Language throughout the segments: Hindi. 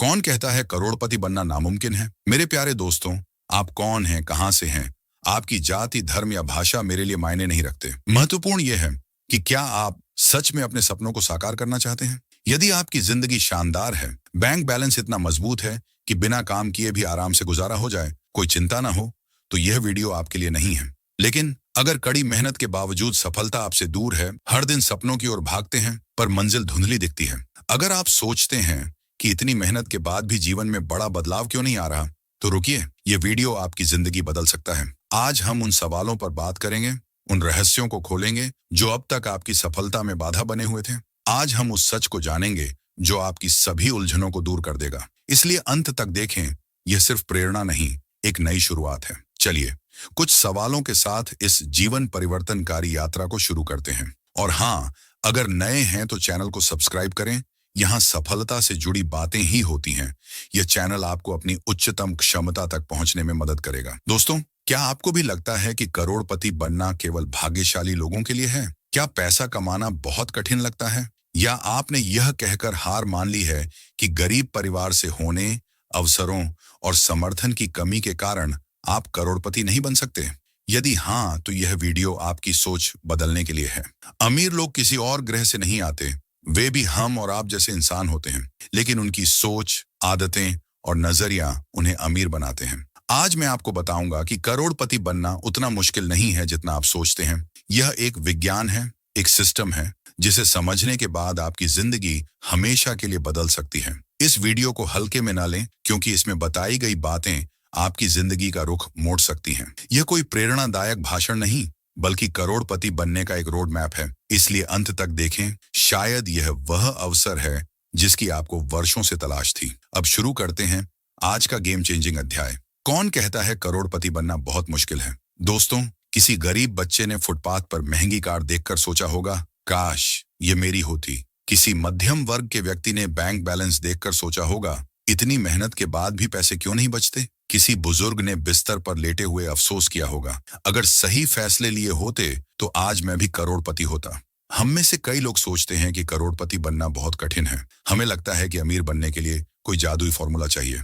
कौन कहता है करोड़पति बनना नामुमकिन है? मेरे प्यारे दोस्तों, आप कौन हैं, कहां से हैं, आपकी जाति, धर्म या भाषा मेरे लिए मायने नहीं रखते। महत्वपूर्ण यह है कि क्या आप सच में अपने सपनों को साकार करना चाहते हैं। यदि आपकी जिंदगी शानदार है, बैंक बैलेंस इतना मजबूत है कि बिना काम किए भी आराम से गुजारा हो जाए, कोई चिंता ना हो, तो यह वीडियो आपके लिए नहीं है। लेकिन अगर कड़ी मेहनत के बावजूद सफलता आपसे दूर है, हर दिन सपनों की ओर भागते हैं पर मंजिल धुंधली दिखती है, अगर आप सोचते हैं कि इतनी मेहनत के बाद भी जीवन में बड़ा बदलाव क्यों नहीं आ रहा, तो रुकिए, ये वीडियो आपकी जिंदगी बदल सकता है। आज हम उन सवालों पर बात करेंगे, उन रहस्यों को खोलेंगे जो अब तक आपकी सफलता में बाधा बने हुए थे। आज हम उस सच को जानेंगे जो आपकी सभी उलझनों को दूर कर देगा। इसलिए अंत तक देखें, यह सिर्फ प्रेरणा नहीं, एक नई शुरुआत है। चलिए, कुछ सवालों के साथ इस जीवन परिवर्तनकारी यात्रा को शुरू करते हैं। और हाँ, अगर नए हैं तो चैनल को सब्सक्राइब करें। यहाँ सफलता से जुड़ी बातें ही होती हैं। यह चैनल आपको अपनी उच्चतम क्षमता तक पहुंचने में मदद करेगा। दोस्तों, क्या आपको भी लगता है कि करोड़पति बनना केवल भाग्यशाली लोगों के लिए है? क्या पैसा कमाना बहुत कठिन लगता है? या आपने यह कहकर हार मान ली है कि गरीब परिवार से होने, अवसरों और समर्थन की कमी के कारण आप करोड़पति नहीं बन सकते? यदि हाँ, तो यह वीडियो आपकी सोच बदलने के लिए है। अमीर लोग किसी और ग्रह से नहीं आते, वे भी हम और आप जैसे इंसान होते हैं, लेकिन उनकी सोच, आदतें और नजरिया उन्हें अमीर बनाते हैं। आज मैं आपको बताऊंगा कि करोड़पति बनना उतना मुश्किल नहीं है जितना आप सोचते हैं। यह एक विज्ञान है, एक सिस्टम है, जिसे समझने के बाद आपकी जिंदगी हमेशा के लिए बदल सकती है। इस वीडियो को हल्के में ना लें, क्योंकि इसमें बताई गई बातें आपकी जिंदगी का रुख मोड़ सकती हैं। यह कोई प्रेरणादायक भाषण नहीं, बल्कि करोड़पति बनने का एक रोड मैप है। इसलिए अंत तक देखें, शायद यह वह अवसर है जिसकी आपको वर्षों से तलाश थी। अब शुरू करते हैं आज का गेम चेंजिंग अध्याय। कौन कहता है करोड़पति बनना बहुत मुश्किल है? दोस्तों, किसी गरीब बच्चे ने फुटपाथ पर महंगी कार देखकर सोचा होगा, काश ये मेरी होती। किसी मध्यम वर्ग के व्यक्ति ने बैंक बैलेंस देखकर सोचा होगा, इतनी मेहनत के बाद भी पैसे क्यों नहीं बचते? किसी बुजुर्ग ने बिस्तर पर लेटे हुए अफसोस किया होगा, अगर सही फैसले लिए होते तो आज मैं भी करोड़पति होता। हम में से कई लोग सोचते हैं कि करोड़पति बनना बहुत कठिन है। हमें लगता है कि अमीर बनने के लिए कोई जादुई फॉर्मूला चाहिए।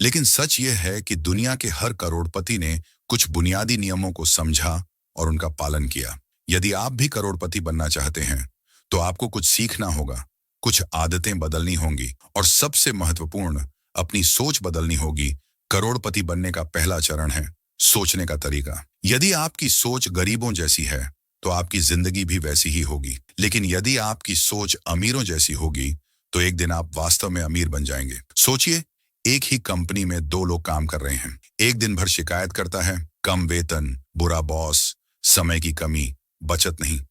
लेकिन सच यह है कि दुनिया के हर करोड़पति ने कुछ बुनियादी नियमों को समझा और उनका पालन किया। यदि आप भी करोड़पति बनना चाहते हैं, तो आपको कुछ सीखना होगा, कुछ आदतें बदलनी होंगी और सबसे महत्वपूर्ण, अपनी सोच बदलनी होगी। करोड़पति बनने का पहला चरण है सोचने का तरीका। यदि आपकी सोच गरीबों जैसी है, तो आपकी जिंदगी भी वैसी ही होगी। लेकिन यदि आपकी सोच अमीरों जैसी होगी, तो एक दिन आप वास्तव में अमीर बन जाएंगे। सोचिए, एक ही कंपनी में दो लोग काम कर रहे हैं। एक दिन भर शिकायत करता है, कम वेतन, बुरा बॉस, समय की कमी, बचत नहीं।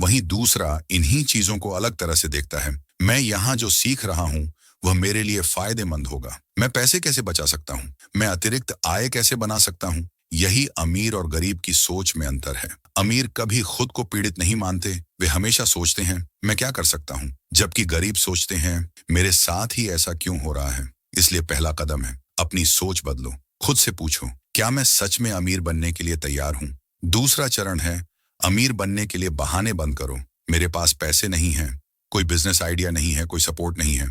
वहीं दूसरा इन्हीं चीजों को अलग तरह से देखता है। मैं यहाँ जो सीख रहा हूँ वह मेरे लिए फायदेमंद होगा। मैं पैसे कैसे बचा सकता हूँ, मैं अतिरिक्त आय कैसे बना सकता हूँ। यही अमीर और गरीब की सोच में अंतर है। अमीर कभी खुद को पीड़ित नहीं मानते, वे हमेशा सोचते हैं मैं क्या कर सकता हूँ, जबकि गरीब सोचते हैं मेरे साथ ही ऐसा क्यों हो रहा है। इसलिए पहला कदम है अपनी सोच बदलो। खुद से पूछो, क्या मैं सच में अमीर बनने के लिए तैयार हूँ। दूसरा चरण है अमीर बनने के लिए बहाने बंद करो। मेरे पास पैसे नहीं है, कोई बिजनेस आइडिया नहीं है, कोई सपोर्ट नहीं है,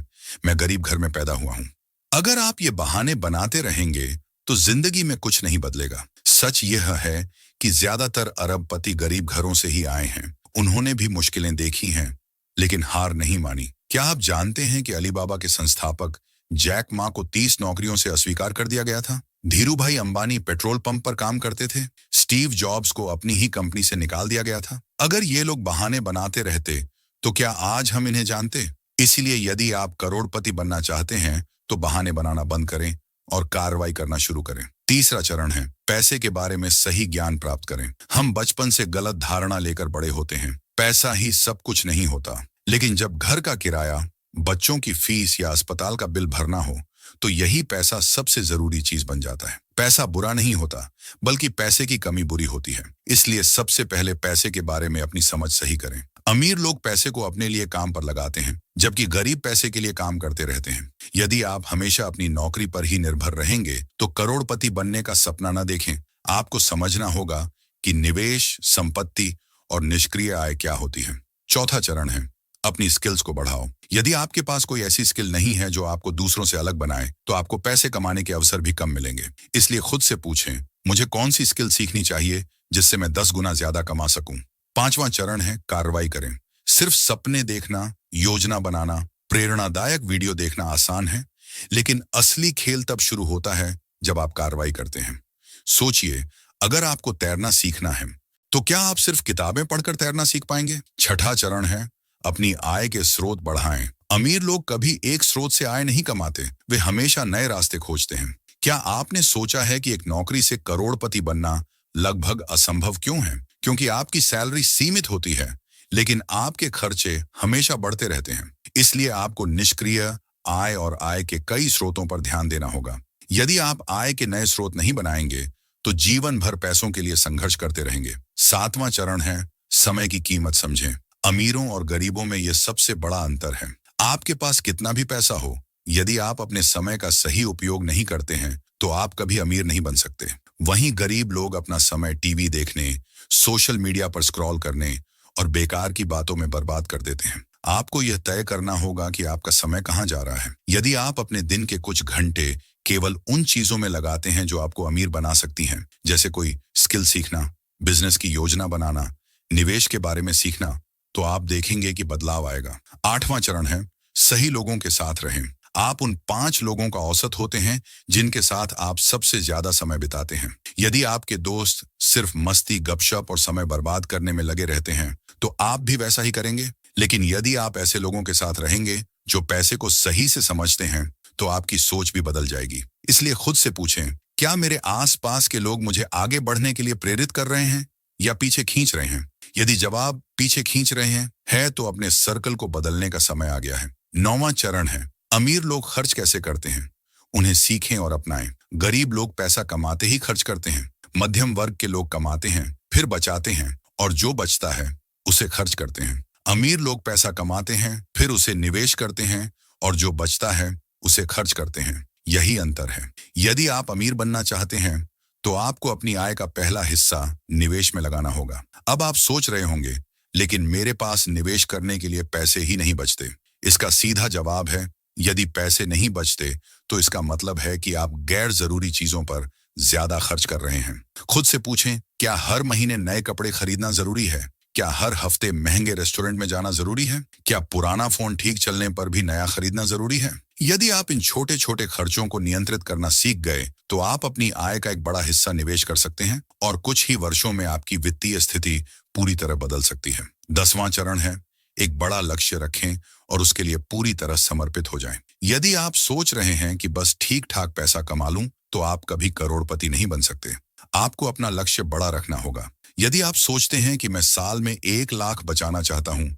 मैं गरीब घर में पैदा हुआ हूं। अगर आप ये बहाने बनाते रहेंगे तो जिंदगी में कुछ नहीं बदलेगा। सच यह है कि ज्यादातर अरबपति गरीब घरों से ही आए हैं। उन्होंने भी मुश्किलें देखी हैं, लेकिन हार नहीं मानी। क्या आप जानते हैं कि अलीबाबा के संस्थापक जैक मा को 30 नौकरियों से अस्वीकार कर दिया गया था? धीरूभाई अंबानी पेट्रोल पंप पर काम करते थे। स्टीव जॉब्स को अपनी ही कंपनी से निकाल दिया गया था। अगर ये लोग बहाने बनाते रहते तो क्या आज हम इन्हें जानते? इसीलिए यदि आप करोड़पति बनना चाहते हैं, तो बहाने बनाना बंद करें और कार्रवाई करना शुरू करें। तीसरा चरण है पैसे के बारे में सही ज्ञान प्राप्त करें। हम बचपन से गलत धारणा लेकर बड़े होते हैं, पैसा ही सब कुछ नहीं होता। लेकिन जब घर का किराया, बच्चों की फीस या अस्पताल का बिल भरना हो, तो यही पैसा सबसे जरूरी चीज बन जाता है। पैसा बुरा नहीं होता, बल्कि पैसे की कमी बुरी होती है। इसलिए सबसे पहले पैसे के बारे में अपनी समझ सही करें। अमीर लोग पैसे को अपने लिए काम पर लगाते हैं, जबकि गरीब पैसे के लिए काम करते रहते हैं। यदि आप हमेशा अपनी नौकरी पर ही निर्भर रहेंगे, तो करोड़पति बनने का सपना न देखें। आपको समझना होगा कि निवेश, संपत्ति और निष्क्रिय आय क्या होती है। चौथा चरण है अपनी स्किल्स को बढ़ाओ। यदि आपके पास कोई ऐसी स्किल नहीं है जो आपको दूसरों से अलग बनाए, तो आपको पैसे कमाने के अवसर भी कम मिलेंगे। इसलिए खुद से पूछें, मुझे कौन सी स्किल सीखनी चाहिए जिससे मैं 10 गुना ज्यादा कमा सकूं। 5वां चरण है कार्रवाई करें। सिर्फ सपने देखना, योजना बनाना, प्रेरणादायक वीडियो देखना आसान है, लेकिन असली खेल तब शुरू होता है जब आप कार्रवाई करते हैं। सोचिए, अगर आपको तैरना सीखना है, तो क्या आप सिर्फ किताबें पढ़कर तैरना सीख पाएंगे? 6वां चरण है अपनी आय के स्रोत बढ़ाएं। अमीर लोग कभी एक स्रोत से आय नहीं कमाते, वे हमेशा नए रास्ते खोजते हैं। क्या आपने सोचा है कि एक नौकरी से करोड़पति बनना लगभग असंभव क्यों है? क्योंकि आपकी सैलरी सीमित होती है, लेकिन आपके खर्चे हमेशा बढ़ते रहते हैं। इसलिए आपको निष्क्रिय आय और आय के कई स्रोतों पर ध्यान देना होगा। यदि आप आय के नए स्रोत नहीं बनाएंगे, तो जीवन भर पैसों के लिए संघर्ष करते रहेंगे। 7वां चरण है समय की कीमत समझें। अमीरों और गरीबों में यह सबसे बड़ा अंतर है। आपके पास कितना भी पैसा हो, यदि आप अपने समय का सही उपयोग नहीं करते हैं, तो आप कभी अमीर नहीं बन सकते। वहीं गरीब लोग अपना समय टीवी देखने, सोशल मीडिया पर स्क्रॉल करने और बेकार की बातों में बर्बाद कर देते हैं। आपको यह तय करना होगा कि आपका समय कहाँ जा रहा है। यदि आप अपने दिन के कुछ घंटे केवल उन चीजों में लगाते हैं जो आपको अमीर बना सकती हैं, जैसे कोई स्किल सीखना, बिजनेस की योजना बनाना, निवेश के बारे में सीखना, तो आप देखेंगे कि बदलाव आएगा। 8वां चरण है सही लोगों के साथ रहें। आप उन 5 लोगों का औसत होते हैं जिनके साथ आप सबसे ज्यादा समय बिताते हैं। यदि आपके दोस्त सिर्फ मस्ती, गपशप और समय बर्बाद करने में लगे रहते हैं, तो आप भी वैसा ही करेंगे। लेकिन यदि आप ऐसे लोगों के साथ रहेंगे जो पैसे को सही से समझते हैं, तो आपकी सोच भी बदल जाएगी। इसलिए खुद से पूछें, क्या मेरे आसपास के लोग मुझे आगे बढ़ने के लिए प्रेरित कर रहे हैं या पीछे खींच रहे हैं? यदि जवाब पीछे खींच रहे हैं, तो अपने सर्कल को बदलने का समय आ गया है। 9वां चरण है अमीर लोग खर्च कैसे करते हैं, उन्हें सीखें और अपनाएं। गरीब लोग पैसा कमाते ही खर्च करते हैं। मध्यम वर्ग के लोग कमाते हैं, फिर बचाते हैं, और जो बचता है उसे खर्च करते हैं। अमीर लोग पैसा कमाते हैं, फिर उसे निवेश करते हैं, और जो बचता है उसे खर्च करते हैं। यही अंतर है। यदि आप अमीर बनना चाहते हैं, तो आपको अपनी आय का पहला हिस्सा निवेश में लगाना होगा। अब आप सोच रहे होंगे, लेकिन मेरे पास निवेश करने के लिए पैसे ही नहीं बचते। इसका सीधा जवाब है, यदि पैसे नहीं बचते, तो इसका मतलब है कि आप गैर जरूरी चीजों पर ज्यादा खर्च कर रहे हैं। खुद से पूछें, क्या हर महीने नए कपड़े खरीदना जरूरी है? क्या हर हफ्ते महंगे रेस्टोरेंट में जाना जरूरी है? क्या पुराना फोन ठीक चलने पर भी नया खरीदना जरूरी है? यदि आप इन छोटे छोटे खर्चों को नियंत्रित करना सीख गए, तो आप अपनी आय का एक बड़ा हिस्सा निवेश कर सकते हैं, और कुछ ही वर्षों में आपकी वित्तीय स्थिति पूरी तरह बदल सकती है। 10वां चरण है एक बड़ा लक्ष्य रखें और उसके लिए पूरी तरह समर्पित हो जाएं। यदि आप सोच रहे हैं कि बस ठीक ठाक पैसा कमा लूं, तो आप कभी करोड़पति नहीं बन सकते। आपको अपना लक्ष्य बड़ा रखना होगा। यदि आप सोचते हैं कि मैं साल में 1 लाख बचाना चाहता हूं,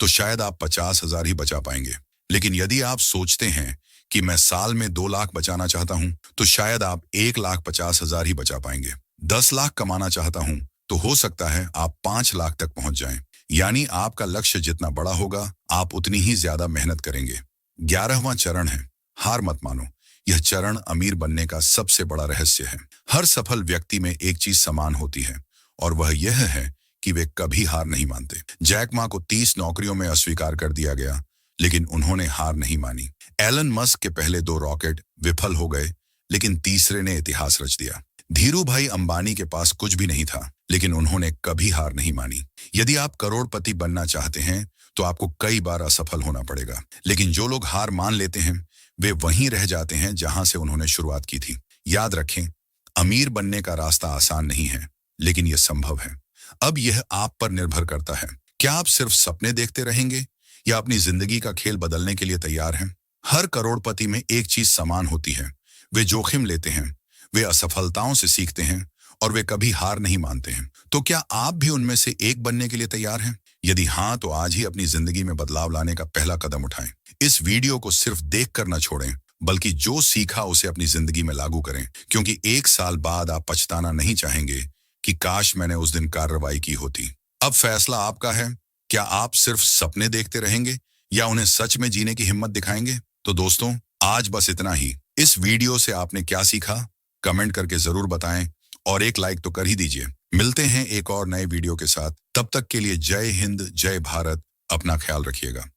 तो शायद आप 50,000 ही बचा पाएंगे। लेकिन यदि आप सोचते हैं कि मैं साल में 2 लाख बचाना चाहता हूं, तो शायद आप 1,50,000 ही बचा पाएंगे। 10 लाख कमाना चाहता हूं, तो हो सकता है आप 5 लाख तक पहुंच जाएं। यानी आपका लक्ष्य जितना बड़ा होगा, आप उतनी ही ज्यादा मेहनत करेंगे। 11वां चरण है हार मत मानो। यह चरण अमीर बनने का सबसे बड़ा रहस्य है। हर सफल व्यक्ति में एक चीज समान होती है, और वह यह है कि वे कभी हार नहीं मानते। जैक मा को 30 नौकरियों में अस्वीकार कर दिया गया, लेकिन उन्होंने हार नहीं मानी। एलन मस्क के पहले 2 रॉकेट विफल हो गए, लेकिन तीसरे ने इतिहास रच दिया। धीरू भाई अंबानी के पास कुछ भी नहीं था, लेकिन उन्होंने कभी हार नहीं मानी। यदि आप करोड़पति बनना चाहते हैं, तो आपको कई बार असफल होना पड़ेगा। लेकिन जो लोग हार मान लेते हैं, वे वहीं रह जाते हैं जहां से उन्होंने शुरुआत की थी। याद रखें, अमीर बनने का रास्ता आसान नहीं है, लेकिन यह संभव है। अब यह आप पर निर्भर करता है। क्या आप सिर्फ सपने देखते रहेंगे या अपनी जिंदगी का खेल बदलने के लिए तैयार हैं? हर करोड़पति में एक चीज समान होती है, वे जोखिम लेते हैं, वे असफलताओं से सीखते हैं, और वे कभी हार नहीं मानते हैं। तो क्या आप भी उनमें से एक बनने के लिए तैयार हैं? यदि हाँ, तो आज ही अपनी जिंदगी में बदलाव लाने का पहला कदम उठाएं। इस वीडियो को सिर्फ देखकर न छोड़ें, बल्कि जो सीखा उसे अपनी जिंदगी में लागू करें, क्योंकि 1 साल बाद आप पछताना नहीं चाहेंगे कि काश मैंने उस दिन कार्रवाई की होती। अब फैसला आपका है। क्या आप सिर्फ सपने देखते रहेंगे या उन्हें सच में जीने की हिम्मत दिखाएंगे? तो दोस्तों, आज बस इतना ही। इस वीडियो से आपने क्या सीखा, कमेंट करके जरूर बताएं, और एक लाइक तो कर ही दीजिए। मिलते हैं एक और नए वीडियो के साथ। तब तक के लिए जय हिंद, जय भारत। अपना ख्याल रखिएगा।